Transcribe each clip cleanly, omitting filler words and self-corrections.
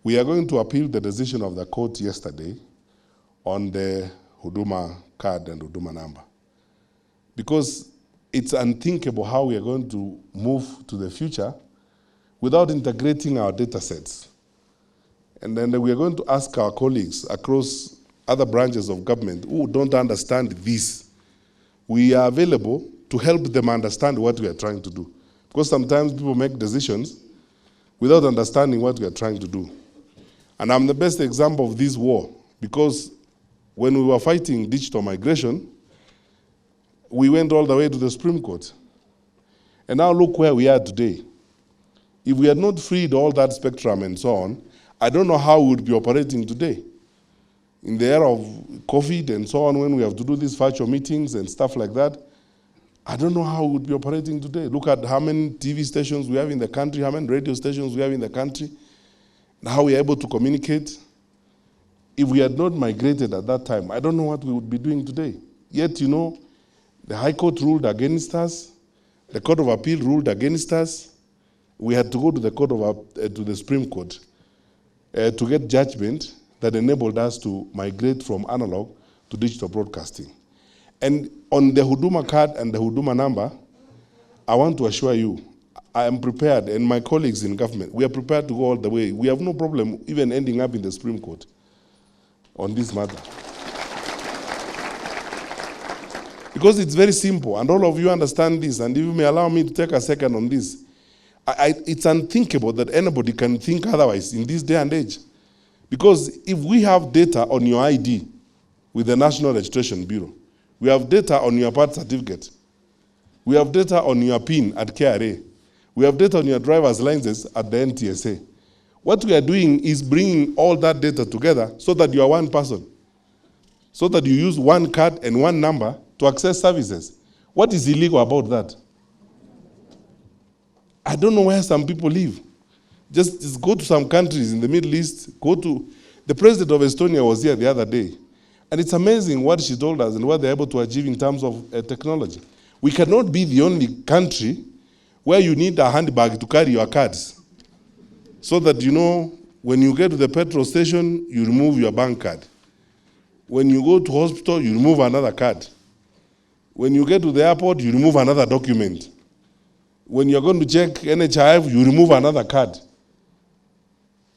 We are going to appeal the decision of the court yesterday on the Huduma card and Huduma number. Because it's unthinkable how we are going to move to the future without integrating our data sets. And then we are going to ask our colleagues across other branches of government who don't understand this. We are available to help them understand what we are trying to do. Because sometimes people make decisions without understanding what we are trying to do. And I'm the best example of this war, because when we were fighting digital migration, we went all the way to the Supreme Court. And now look where we are today. If we had not freed all that spectrum and so on, I don't know how we would be operating today. In the era of COVID and so on, when we have to do these virtual meetings and stuff like that, I don't know how we would be operating today. Look at how many TV stations we have in the country, how many radio stations we have in the country, and how we are able to communicate. If we had not migrated at that time, I don't know what we would be doing today. Yet, you know, the High Court ruled against us, the Court of Appeal ruled against us. We had to go to the to the Supreme Court to get judgment that enabled us to migrate from analog to digital broadcasting. And on the Huduma card and the Huduma number, I want to assure you, I am prepared, and my colleagues in government, we are prepared to go all the way. We have no problem even ending up in the Supreme Court on this matter. Because it's very simple, and all of you understand this, and if you may allow me to take a second on this, it's unthinkable that anybody can think otherwise in this day and age. Because if we have data on your ID with the National Registration Bureau, we have data on your birth certificate, we have data on your PIN at KRA, we have data on your driver's license at the NTSA. What we are doing is bringing all that data together so that you are one person, so that you use one card and one number to access services. What is illegal about that? I don't know where some people live. Just go to some countries in the Middle East, the president of Estonia was here the other day, and it's amazing what she told us and what they're able to achieve in terms of technology. We cannot be the only country where you need a handbag to carry your cards, so that, you know, when you get to the petrol station, you remove your bank card. When you go to hospital, you remove another card. When you get to the airport, you remove another document. When you're going to check NHIF, you remove another card.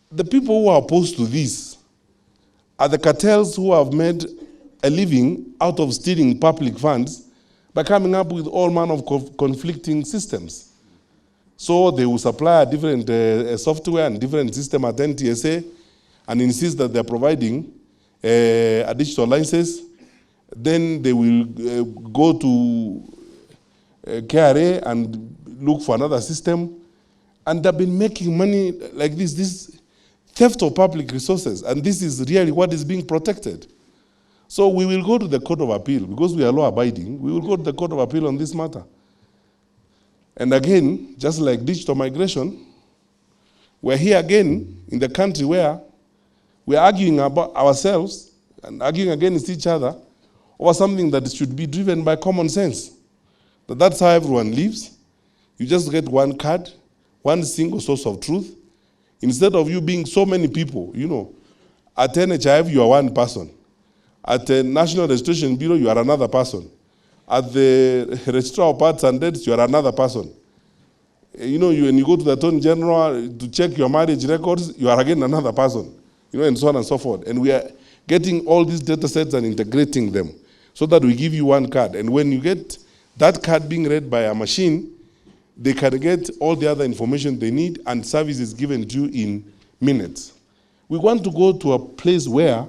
The people who are opposed to this are the cartels who have made a living out of stealing public funds by coming up with all manner of conflicting systems. So they will supply a different software and different system at NTSA and insist that they're providing a digital license. Then they will go to KRA and look for another system. And they've been making money like this theft of public resources. And this is really what is being protected. So we will go to the Court of Appeal, because we are law-abiding, we will go to the Court of Appeal on this matter. And again, just like digital migration, we're here again in the country where we're arguing about ourselves and arguing against each other over something that should be driven by common sense. That's how everyone lives. You just get one card, one single source of truth. Instead of you being so many people, you know, at NHIF you are one person. At the National Registration Bureau you are another person. At the Registrar of Births and Deaths you are another person. You know, when you go to the Attorney General to check your marriage records, you are again another person. You know, and so on and so forth. And we are getting all these data sets and integrating them so that we give you one card. And when you get that card being read by a machine, they can get all the other information they need, and service is given to you in minutes. We want to go to a place where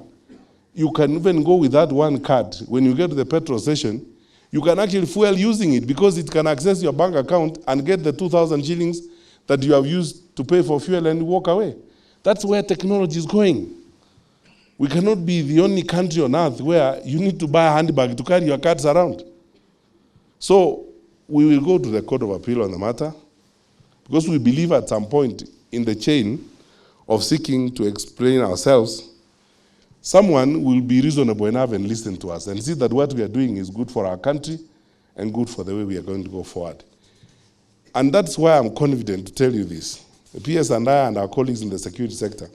you can even go with that one card. When you get to the petrol station, you can actually fuel using it, because it can access your bank account and get the 2,000 shillings that you have used to pay for fuel and walk away. That's where technology is going. We cannot be the only country on earth where you need to buy a handbag to carry your cards around. So we will go to the Court of Appeal on the matter, because we believe at some point in the chain of seeking to explain ourselves, someone will be reasonable enough and listen to us and see that what we are doing is good for our country and good for the way we are going to go forward. And that's why I'm confident to tell you this. The PS and I and our colleagues in the security sector,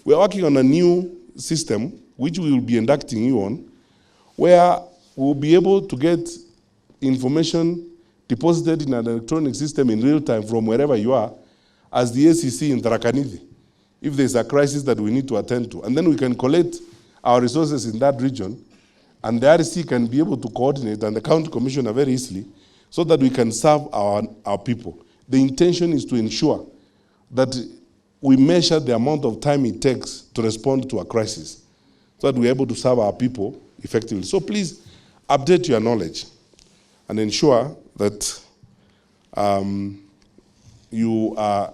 We are working on a new system, which we will be inducting you on, where we'll be able to get information deposited in an electronic system in real time from wherever you are, as the ACC in Tarakaniti, if there's a crisis that we need to attend to. And then we can collect our resources in that region, and the RC can be able to coordinate, and the county commissioner very easily, so that we can serve our people. The intention is to ensure that we measure the amount of time it takes to respond to a crisis, so that we're able to serve our people effectively. So please update your knowledge and ensure that you are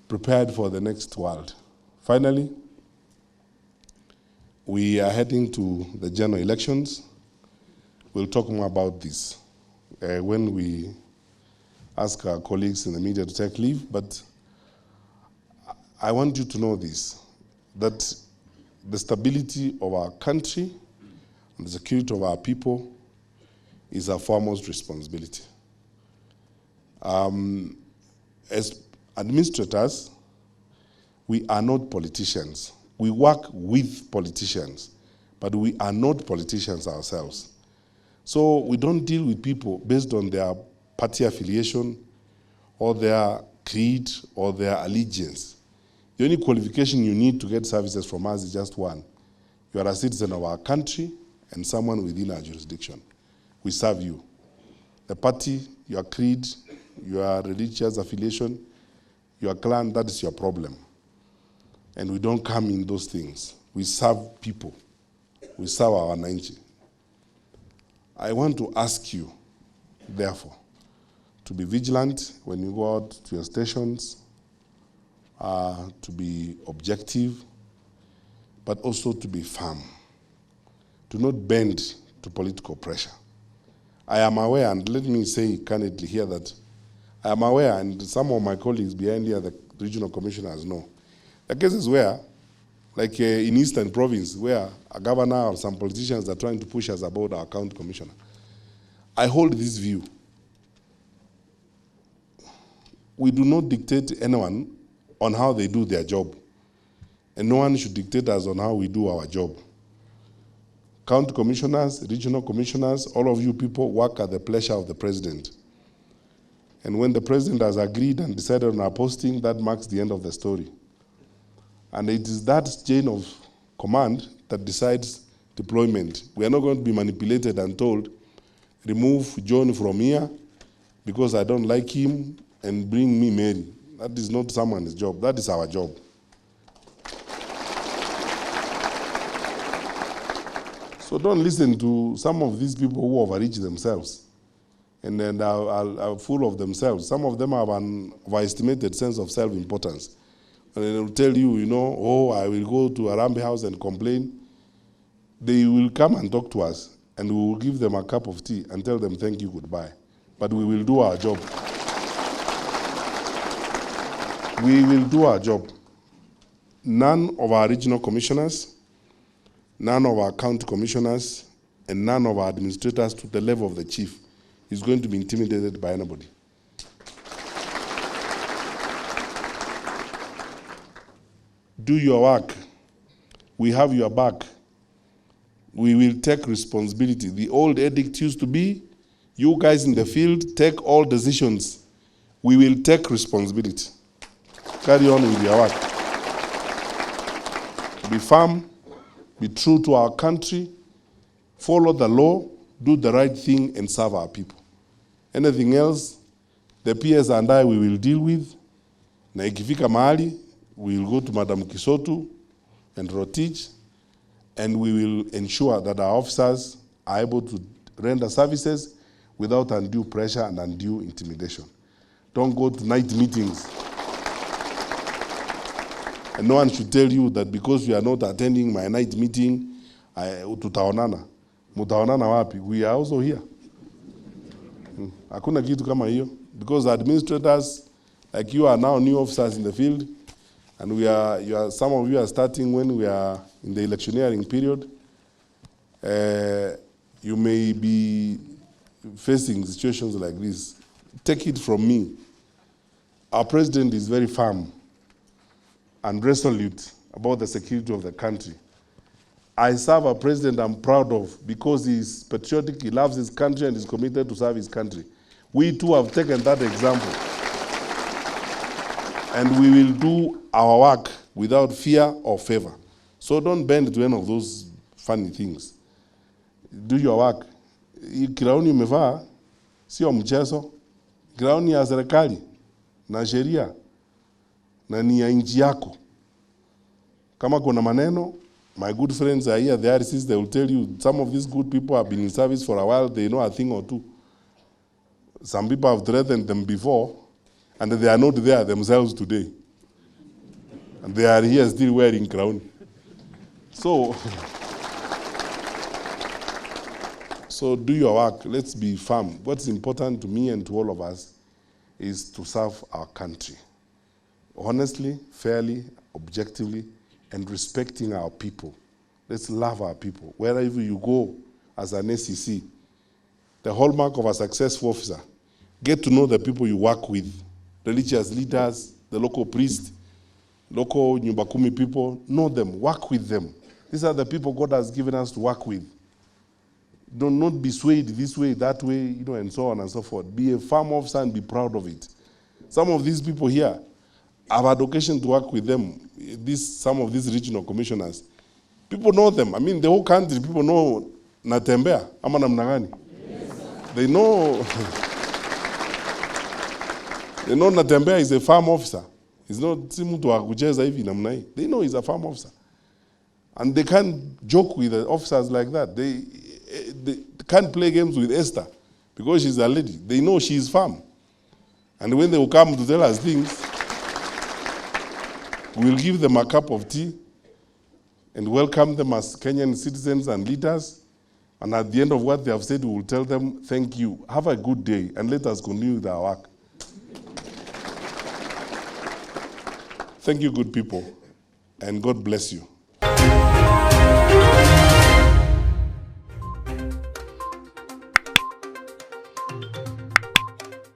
prepared for the next world. Finally, we are heading to the general elections. We'll talk more about this when we ask our colleagues in the media to take leave, but I want you to know this, that the stability of our country and the security of our people is our foremost responsibility. As administrators, we are not politicians. We work with politicians, but we are not politicians ourselves. So we don't deal with people based on their party affiliation or their creed or their allegiance. The only qualification you need to get services from us is just one. You are a citizen of our country and someone within our jurisdiction. We serve you. The party, your creed, your religious affiliation, your clan, that is your problem. And we don't come in those things. We serve people. We serve our Wananchi. I want to ask you, therefore, to be vigilant when you go out to your stations, to be objective, but also to be firm. Do not bend to political pressure. I am aware, and let me say candidly here that I am aware, and some of my colleagues behind here, the regional commissioners know, the cases where, like in Eastern Province, where a governor or some politicians are trying to push us about our county commissioner. I hold this view. We do not dictate anyone on how they do their job. And no one should dictate us on how we do our job. County commissioners, regional commissioners, all of you people work at the pleasure of the president. And when the president has agreed and decided on our posting, that marks the end of the story. And it is that chain of command that decides deployment. We are not going to be manipulated and told, remove John from here because I don't like him and bring me Mary. That is not someone's job. That is our job. So don't listen to some of these people who overreach themselves and then are full of themselves. Some of them have an overestimated sense of self-importance. And they will tell you, oh, I will go to a Rambi house and complain. They will come and talk to us, and we will give them a cup of tea and tell them thank you, goodbye. But we will do our job. We will do our job. None of our regional commissioners, none of our county commissioners, and none of our administrators to the level of the chief is going to be intimidated by anybody. Do your work. We have your back. We will take responsibility. The old edict used to be, you guys in the field take all decisions. We will take responsibility. Carry on with your work. Be firm, be true to our country, follow the law, do the right thing, and serve our people. Anything else, the PS and I, we will deal with. Na ikifika mahali, we will go to Madam Kisotu and Rotich, and we will ensure that our officers are able to render services without undue pressure and undue intimidation. Don't go to night meetings. And no one should tell you that because you are not attending my night meeting, tutaonana. Mutaonana wapi? We are also here. Hakuna kitu kama hiyo. Because administrators, like you are now new officers in the field, and some of you are starting when we are in the electioneering period. You may be facing situations like this. Take it from me. Our president is very firm. and resolute about the security of the country. I serve a president I'm proud of because he's patriotic, he loves his country, and is committed to serve his country. We too have taken that example. And we will do our work without fear or favor. So don't bend to any of those funny things. Do your work. Kirauni umevaa sio mchezo. Kirauni ya serikali na sheria na ni ya nchi yako. Kama kuna maneno, my good friends are here, the RCs, they will tell you, some of these good people have been in service for a while, they know a thing or two. Some people have threatened them before, and they are not there themselves today. And they are here still wearing crown. So do your work, let's be firm. What's important to me and to all of us is to serve our country. Honestly, fairly, objectively, and respecting our people. Let's love our people. Wherever you go as an SEC, the hallmark of a successful officer, get to know the people you work with, religious leaders, the local priest, local Nyumba Kumi people, know them, work with them. These are the people God has given us to work with. Do not be swayed this way, that way, and so on and so forth. Be a firm officer and be proud of it. Some of these people here, I've had occasion to work with them, some of these regional commissioners. People know them. I mean, the whole country, people know Natembea, ama namna gani. They know, they know Natembea is a farm officer. He's not si mtu wa kucheza hivi namna hii. They know he's a farm officer. And they can't joke with the officers like that. They can't play games with Esther because she's a lady. They know she's farm. And when they will come to tell us things, we'll give them a cup of tea and welcome them as Kenyan citizens and leaders. And at the end of what they have said, we will tell them, thank you, have a good day, and let us continue with our work. Thank you, good people, and God bless you.